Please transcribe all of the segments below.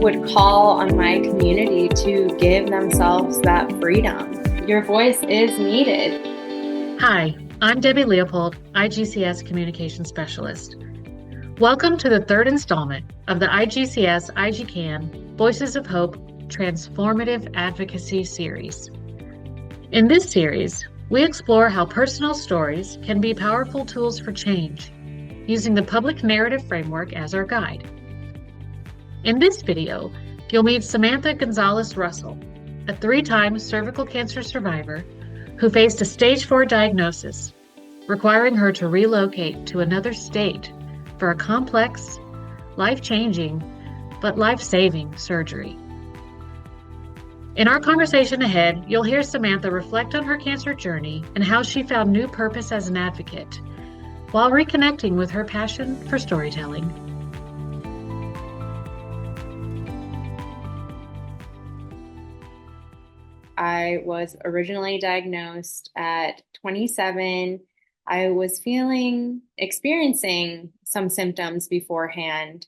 would call on my community to give themselves that freedom. Your voice is needed. Hi, I'm Debbie Leopold, IGCS Communication Specialist. Welcome to the third installment of the IGCS IGCAN Voices of Hope Transformative Advocacy series. In this series, we explore how personal stories can be powerful tools for change, using the public narrative framework as our guide. In this video, you'll meet Samantha Gonzales-Russell, a 3-time cervical cancer survivor who faced a stage 4 diagnosis, requiring her to relocate to another state for a complex, life-changing, but life-saving surgery. In our conversation ahead, you'll hear Samantha reflect on her cancer journey and how she found new purpose as an advocate, while reconnecting with her passion for storytelling. I was originally diagnosed at 27. I was experiencing some symptoms beforehand.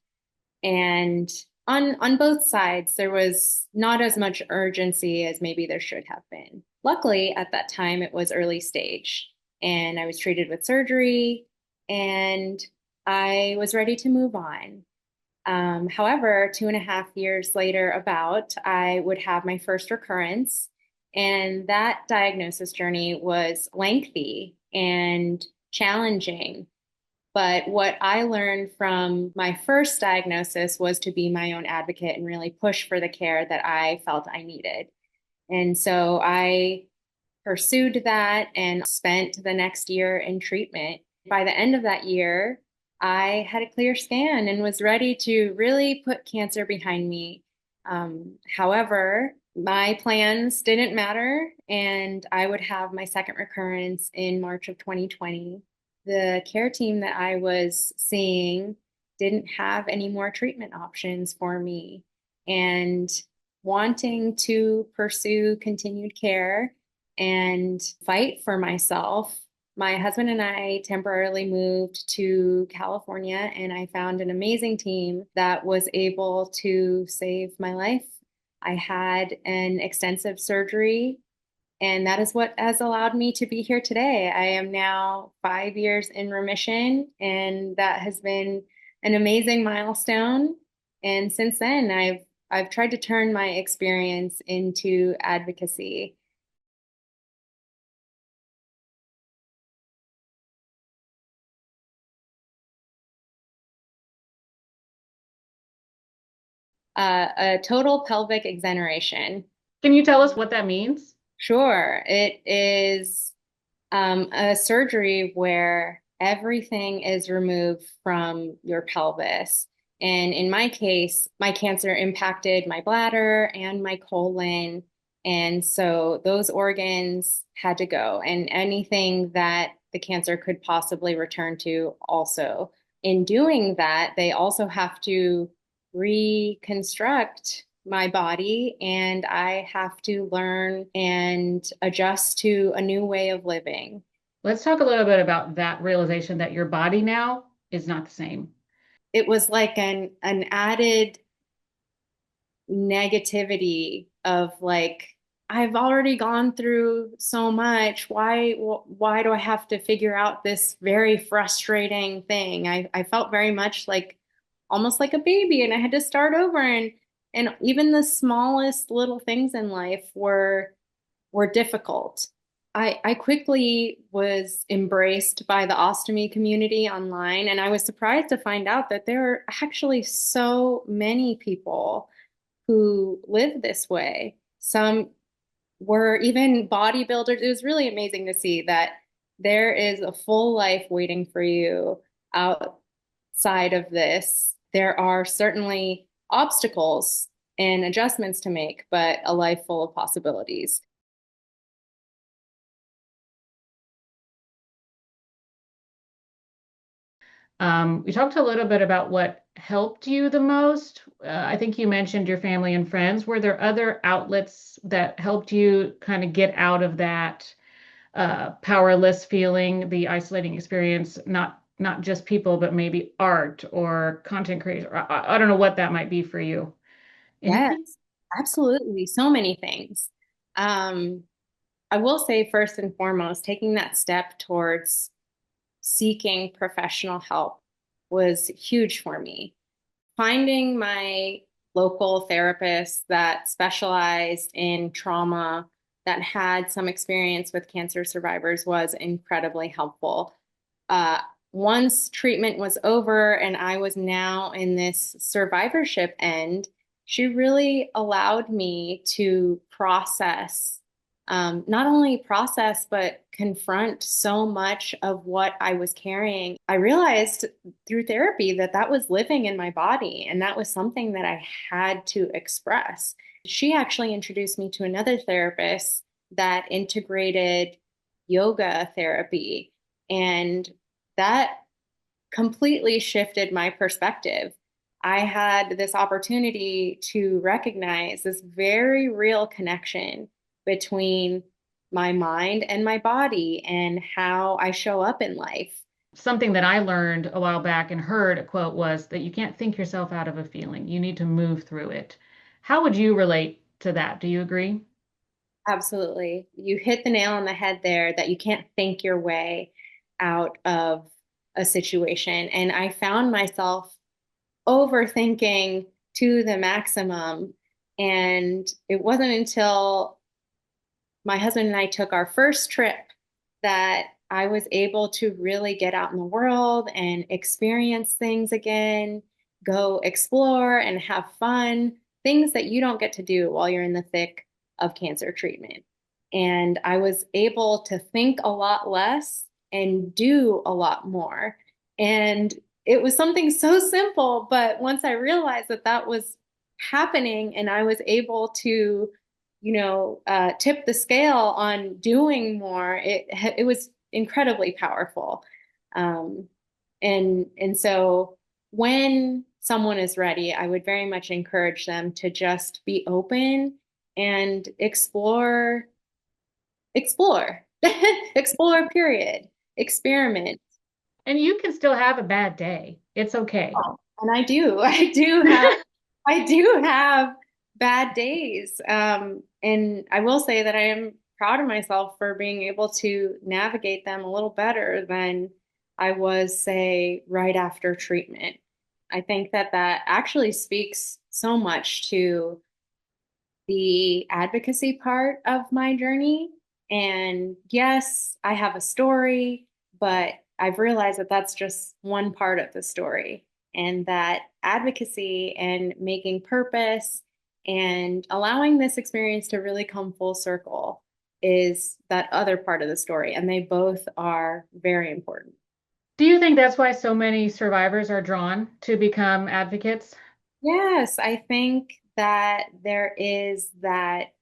And on both sides, there was not as much urgency as maybe there should have been. Luckily, at that time, it was early stage, and I was treated with surgery, and I was ready to move on. However, 2.5 years later, I would have my first recurrence. And that diagnosis journey was lengthy and challenging. But what I learned from my first diagnosis was to be my own advocate and really push for the care that I felt I needed. And so I pursued that and spent the next year in treatment. By the end of that year, I had a clear scan and was ready to really put cancer behind me. However, my plans didn't matter, and I would have my second recurrence in March of 2020. The care team that I was seeing didn't have any more treatment options for me. And wanting to pursue continued care and fight for myself, my husband and I temporarily moved to California, and I found an amazing team that was able to save my life. I had an extensive surgery, and that is what has allowed me to be here today. I am now 5 years in remission, and that has been an amazing milestone. And since then, I've tried to turn my experience into advocacy. A total pelvic exenteration. Can you tell us what that means? Sure. It is a surgery where everything is removed from your pelvis. And in my case, my cancer impacted my bladder and my colon. And so those organs had to go, and anything that the cancer could possibly return to also. In doing that, they also have to reconstruct my body, and I have to learn and adjust to a new way of living. Let's talk a little bit about that realization that your body now is not the same. It was like an added negativity of like, I've already gone through so much. Why do I have to figure out this very frustrating thing? I felt very much like almost like a baby, and I had to start over, and even the smallest little things in life were difficult. I quickly was embraced by the ostomy community online, and I was surprised to find out that there are actually so many people who live this way. Some were even bodybuilders. It was really amazing to see that there is a full life waiting for you outside of this. There are certainly obstacles and adjustments to make, but a life full of possibilities. We talked a little bit about what helped you the most. I think you mentioned your family and friends. Were there other outlets that helped you kind of get out of that powerless feeling, the isolating experience? Not just people, but maybe art or content creators. I don't know what that might be for you. Yes, Anything? absolutely. So many things. Um, I will say first and foremost, taking that step towards seeking professional help was huge for me. Finding my local therapist that specialized in trauma, that had some experience with cancer survivors, was incredibly helpful. Uh, Once treatment was over and I was now in this survivorship end, she really allowed me to process, not only process, but confront so much of what I was carrying. I realized through therapy that that was living in my body and that was something that I had to express. She actually introduced me to another therapist that integrated yoga therapy. And that completely shifted my perspective. I had this opportunity to recognize this very real connection between my mind and my body and how I show up in life. Something that I learned a while back and heard a quote was that you can't think yourself out of a feeling. You need to move through it. How would you relate to that? Do you agree? Absolutely. You hit the nail on the head there that you can't think your way out of a situation. And I found myself overthinking to the maximum. And it wasn't until my husband and I took our first trip that I was able to really get out in the world and experience things again, go explore and have fun, things that you don't get to do while you're in the thick of cancer treatment. And I was able to think a lot less and do a lot more. And it was something so simple, but once I realized that that was happening and I was able to tip the scale on doing more, it was incredibly powerful. Um, and so when someone is ready, I would very much encourage them to just be open and explore, explore, period, experiment. And you can still have a bad day. It's okay. And I do. I do have bad days. And I will say that I am proud of myself for being able to navigate them a little better than I was, say, right after treatment. I think that that actually speaks so much to the advocacy part of my journey. And yes, I have a story, but I've realized that that's just one part of the story, and that advocacy and making purpose and allowing this experience to really come full circle is that other part of the story. And they both are very important. Do you think that's why so many survivors are drawn to become advocates? Yes, I think that there is that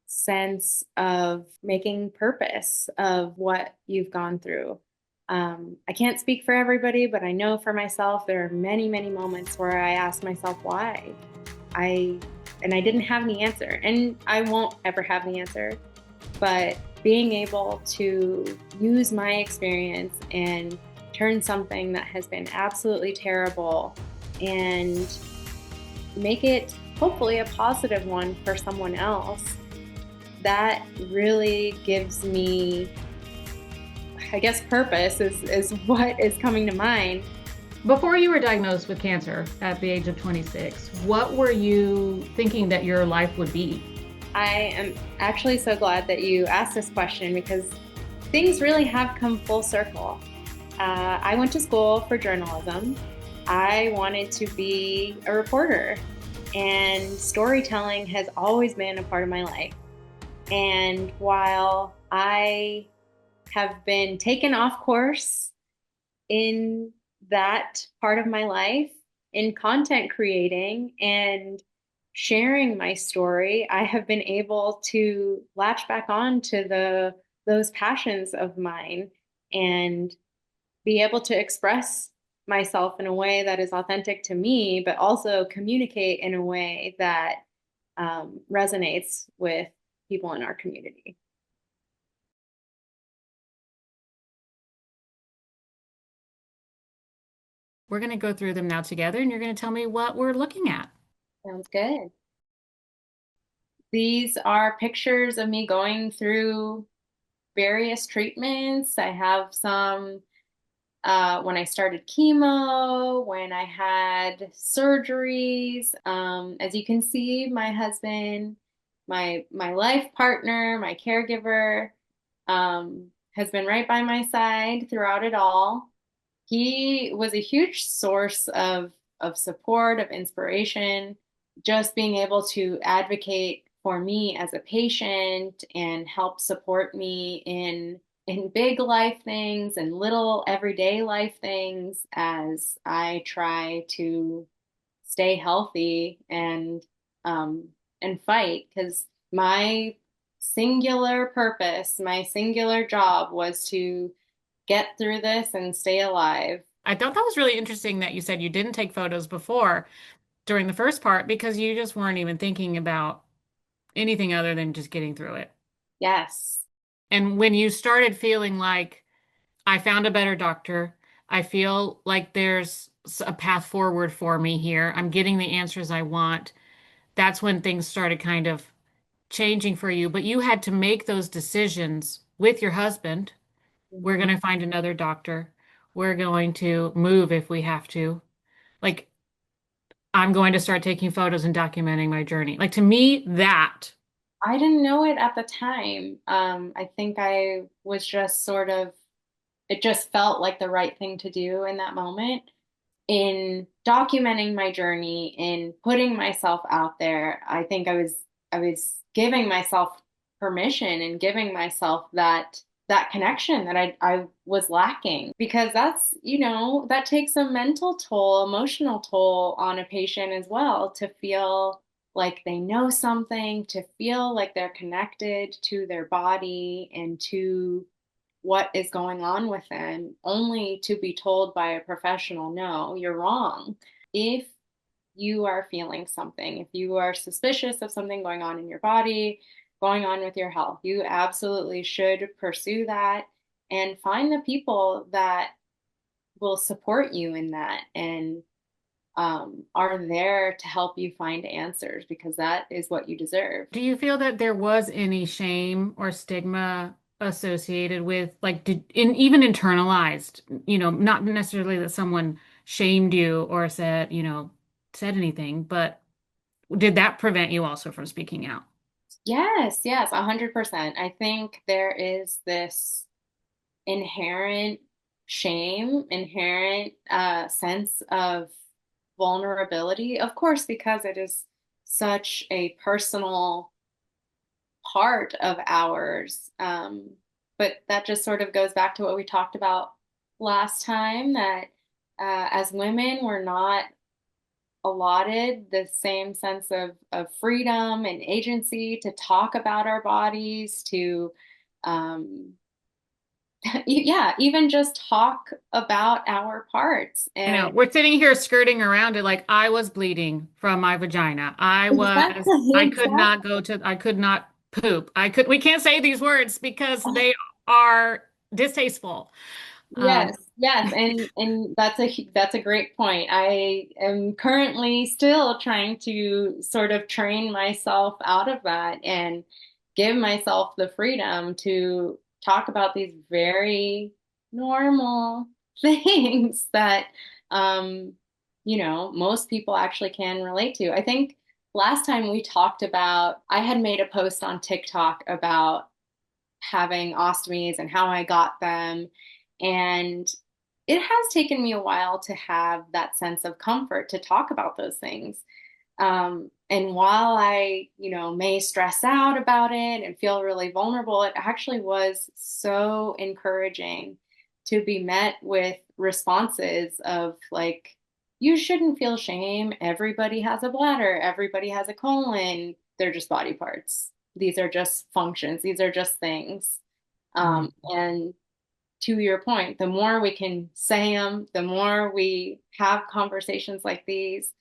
sense of making purpose of what you've gone through. I can't speak for everybody, but I know for myself, there are many, many moments where I ask myself why. I and I didn't have the answer, and I won't ever have the answer. But being able to use my experience and turn something that has been absolutely terrible and make it hopefully a positive one for someone else, that really gives me, I guess, purpose is what is coming to mind. Before you were diagnosed with cancer at the age of 26, what were you thinking that your life would be? I am actually so glad that you asked this question because things really have come full circle. I went to school for journalism. I wanted to be a reporter, and storytelling has always been a part of my life. And while I have been taken off course in that part of my life, in content creating and sharing my story, I have been able to latch back on to those passions of mine and be able to express myself in a way that is authentic to me, but also communicate in a way that resonates with people in our community. We're going to go through them now together, and you're going to tell me what we're looking at. Sounds good. These are pictures of me going through various treatments. I have some when I started chemo, when I had surgeries. As you can see, my husband, my life partner, my caregiver, has been right by my side throughout it all. He was a huge source of support, of inspiration, just being able to advocate for me as a patient and help support me in big life things and little everyday life things as I try to stay healthy um and fight because my singular purpose, my singular job was to get through this and stay alive. I thought that was really interesting that you said you didn't take photos before during the first part because you just weren't even thinking about anything other than just getting through it. Yes. And when you started feeling like I found a better doctor, I feel like there's a path forward for me here, I'm getting the answers I want, that's when things started kind of changing for you. But you had to make those decisions with your husband. We're Mhm. going to find another doctor. We're going to move if we have to. Like, I'm going to start taking photos and documenting my journey. Like, to me, that. I didn't know it at the time. I think I was just sort of, it just felt like the right thing to do in that moment. In documenting my journey, in putting myself out there, I was giving myself permission and giving myself that connection that I was lacking because that's, that takes a mental toll, emotional toll on a patient as well to feel like they know something, to feel like they're connected to their body and to what is going on with them, only to be told by a professional, no, you're wrong. If you are feeling something, if you are suspicious of something going on in your body, going on with your health, you absolutely should pursue that and find the people that will support you in that and are there to help you find answers because that is what you deserve. Do you feel that there was any shame or stigma associated with, like, even internalized, not necessarily that someone shamed you or said anything, but did that prevent you also from speaking out? Yes, yes, 100%. I think there is this inherent shame, inherent sense of vulnerability, of course, because it is such a personal part of ours. But that just sort of goes back to what we talked about last time that as women, we're not allotted the same sense of freedom and agency to talk about our bodies, to um, yeah, even just talk about our parts. I know And we're sitting here skirting around it like I was bleeding from my vagina. exactly, exactly. I could not poop. We can't say these words because they are distasteful. Um, Yes, yes, and that's a great point. I am currently still trying to sort of train myself out of that and give myself the freedom to talk about these very normal things that um, most people actually can relate to. I think last time we talked about, I had made a post on TikTok about having ostomies and how I got them. And it has taken me a while to have that sense of comfort to talk about those things. And while I, may stress out about it and feel really vulnerable, it actually was so encouraging to be met with responses of like, you shouldn't feel shame. Everybody has a bladder, everybody has a colon. They're just body parts. These are just functions, these are just things. And to your point, the more we can say them, the more we have conversations like these,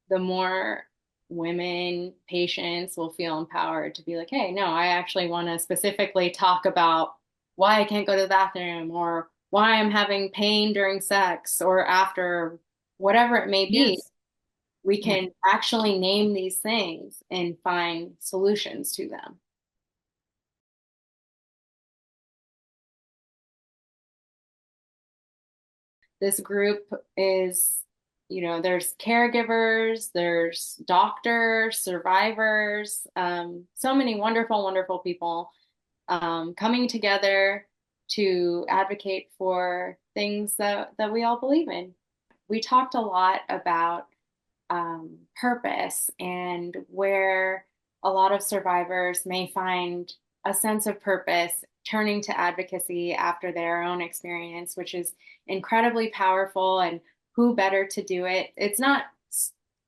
the more women, patients will feel empowered to be like, hey, no, I actually want to specifically talk about why I can't go to the bathroom or why I'm having pain during sex or after, whatever it may be. yes. We Yeah. can actually name these things and find solutions to them. This group is, there's caregivers, there's doctors, survivors, so many wonderful, wonderful people coming together to advocate for things that we all believe in. We talked a lot about purpose and where a lot of survivors may find a sense of purpose turning to advocacy after their own experience, which is incredibly powerful. And who better to do it? It's not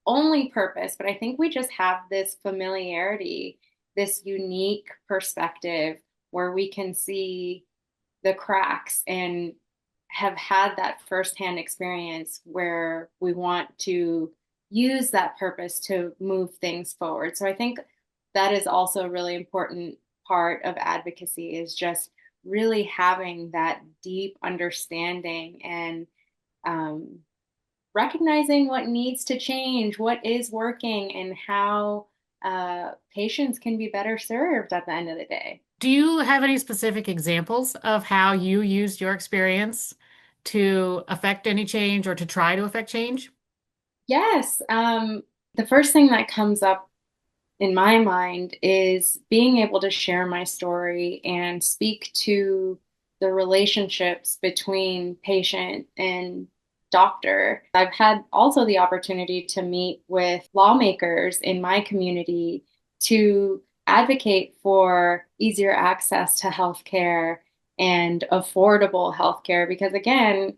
only purpose, but I think we just have this familiarity, this unique perspective where we can see the cracks and have had that firsthand experience where we want to use that purpose to move things forward. So I think that is also a really important part of advocacy is just really having that deep understanding and um, recognizing what needs to change, what is working, and how patients can be better served at the end of the day. Do you have any specific examples of how you used your experience to affect any change or to try to affect change? Yes, the first thing that comes up in my mind is being able to share my story and speak to the relationships between patient and doctor. I've had also the opportunity to meet with lawmakers in my community to advocate for easier access to healthcare and affordable healthcare because, again,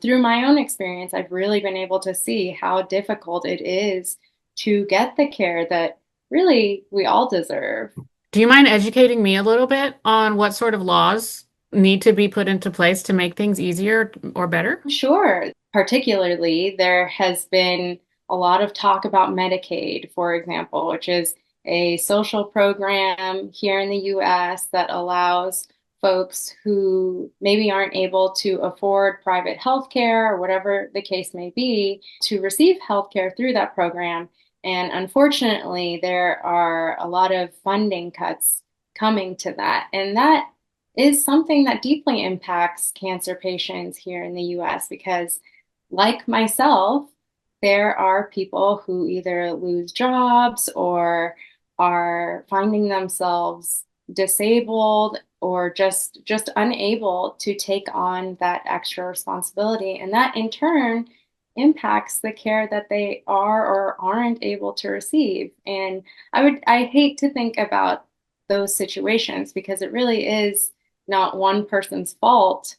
through my own experience, I've really been able to see how difficult it is to get the care that really we all deserve. Do you mind educating me a little bit on what sort of laws need to be put into place to make things easier or better? Sure. Particularly, there has been a lot of talk about Medicaid, for example, which is a social program here in the US that allows folks who maybe aren't able to afford private health care or whatever the case may be to receive health care through that program. And unfortunately, there are a lot of funding cuts coming to that. And that is something that deeply impacts cancer patients here in the US because, like myself, there are people who either lose jobs or are finding themselves disabled or just unable to take on that extra responsibility, and that in turn impacts the care that they are or aren't able to receive. And I hate to think about those situations because it really is not one person's fault,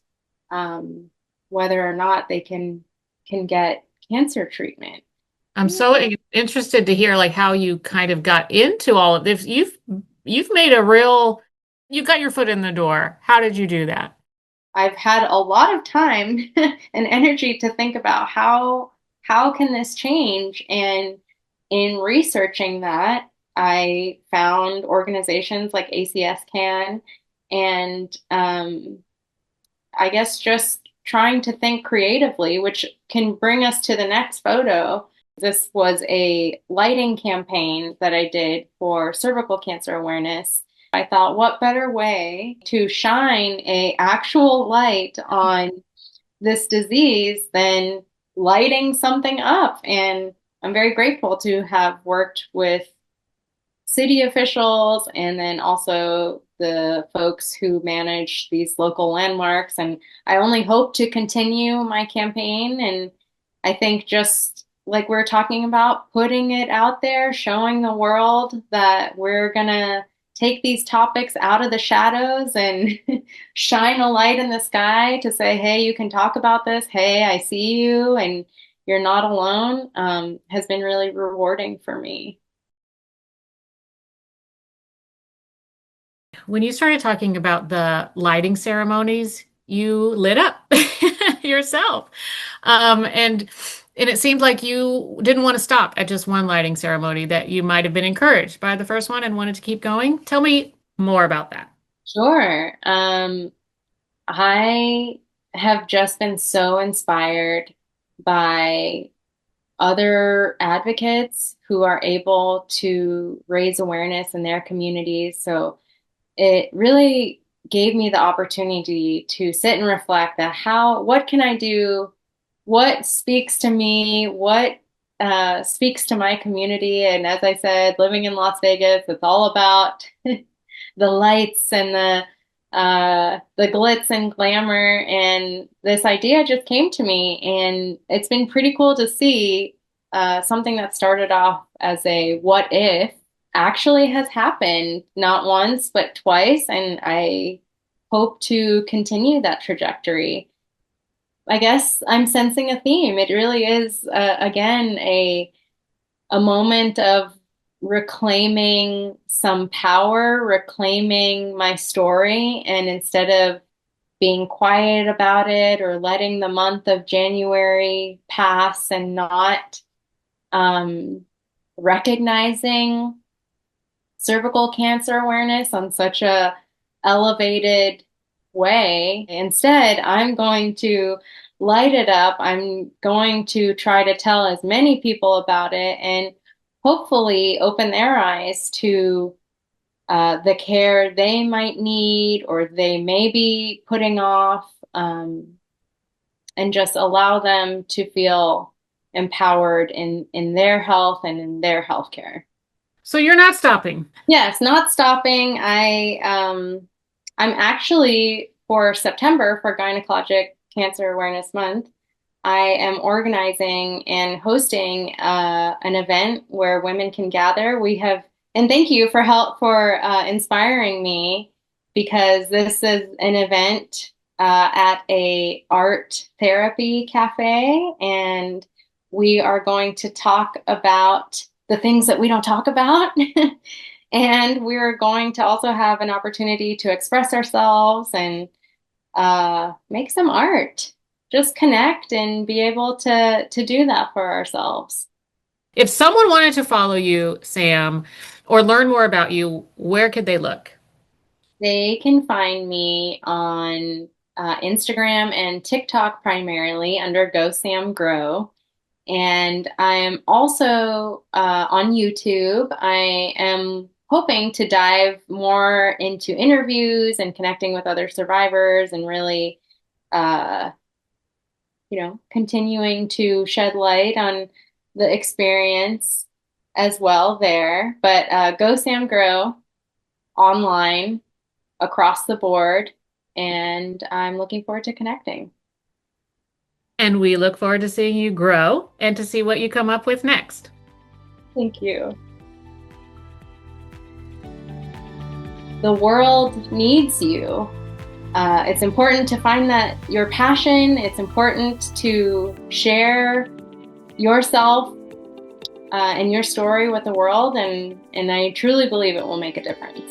um, whether or not they can get cancer treatment. I'm so interested to hear like how you kind of got into all of this. You've made a real you got your foot in the door. How did you do that? I've had a lot of time and energy to think about how can this change, and in researching that, I found organizations like ACS Can, and I guess just trying to think creatively, which can bring us to the next photo. This was a lighting campaign that I did for cervical cancer awareness. I thought, what better way to shine a actual light on this disease than lighting something up? And I'm very grateful to have worked with city officials and then also the folks who manage these local landmarks. And I only hope to continue my campaign. And I think just like we're talking about, putting it out there, showing the world that we're going to take these topics out of the shadows and shine a light in the sky to say, hey, you can talk about this. Hey, I see you and you're not alone, has been really rewarding for me. When you started talking about the lighting ceremonies, you lit up yourself. And it seemed like you didn't want to stop at just one lighting ceremony, that you might have been encouraged by the first one and wanted to keep going. Tell me more about that. Sure. I have just been so inspired by other advocates who are able to raise awareness in their communities. So it really gave me the opportunity to sit and reflect that what can I do? What speaks to me? What speaks to my community? And as I said, living in Las Vegas, it's all about the lights and the glitz and glamour. And this idea just came to me, and it's been pretty cool to see something that started off as a what if actually has happened not once but twice, and I hope to continue that trajectory. I guess I'm sensing a theme. It really is again a moment of reclaiming some power, reclaiming my story, and instead of being quiet about it or letting the month of January pass and not um, recognizing cervical cancer awareness on such a elevated way. Instead, I'm going to light it up. I'm going to try to tell as many people about it and hopefully open their eyes to the care they might need or they may be putting off, and just allow them to feel empowered in their health and in their healthcare. So you're not stopping. Yes, not stopping. I'm actually for September for Gynecologic Cancer Awareness Month. I am organizing and hosting an event where women can gather. And thank you for help for inspiring me, because this is an event at a art therapy cafe, and we are going to talk about the things that we don't talk about. And we're going to also have an opportunity to express ourselves and make some art, just connect and be able to do that for ourselves. If someone wanted to follow you, Sam, or learn more about you, where could they look? They can find me on Instagram and TikTok primarily under Go Sam Grow. And I am also on YouTube. I am hoping to dive more into interviews and connecting with other survivors and really, uh, continuing to shed light on the experience as well there. But Go Sam Grow online across the board. And I'm looking forward to connecting. And we look forward to seeing you grow and to see what you come up with next. Thank you. The world needs you. It's important to find that your passion. It's important to share yourself and your story with the world, and I truly believe it will make a difference.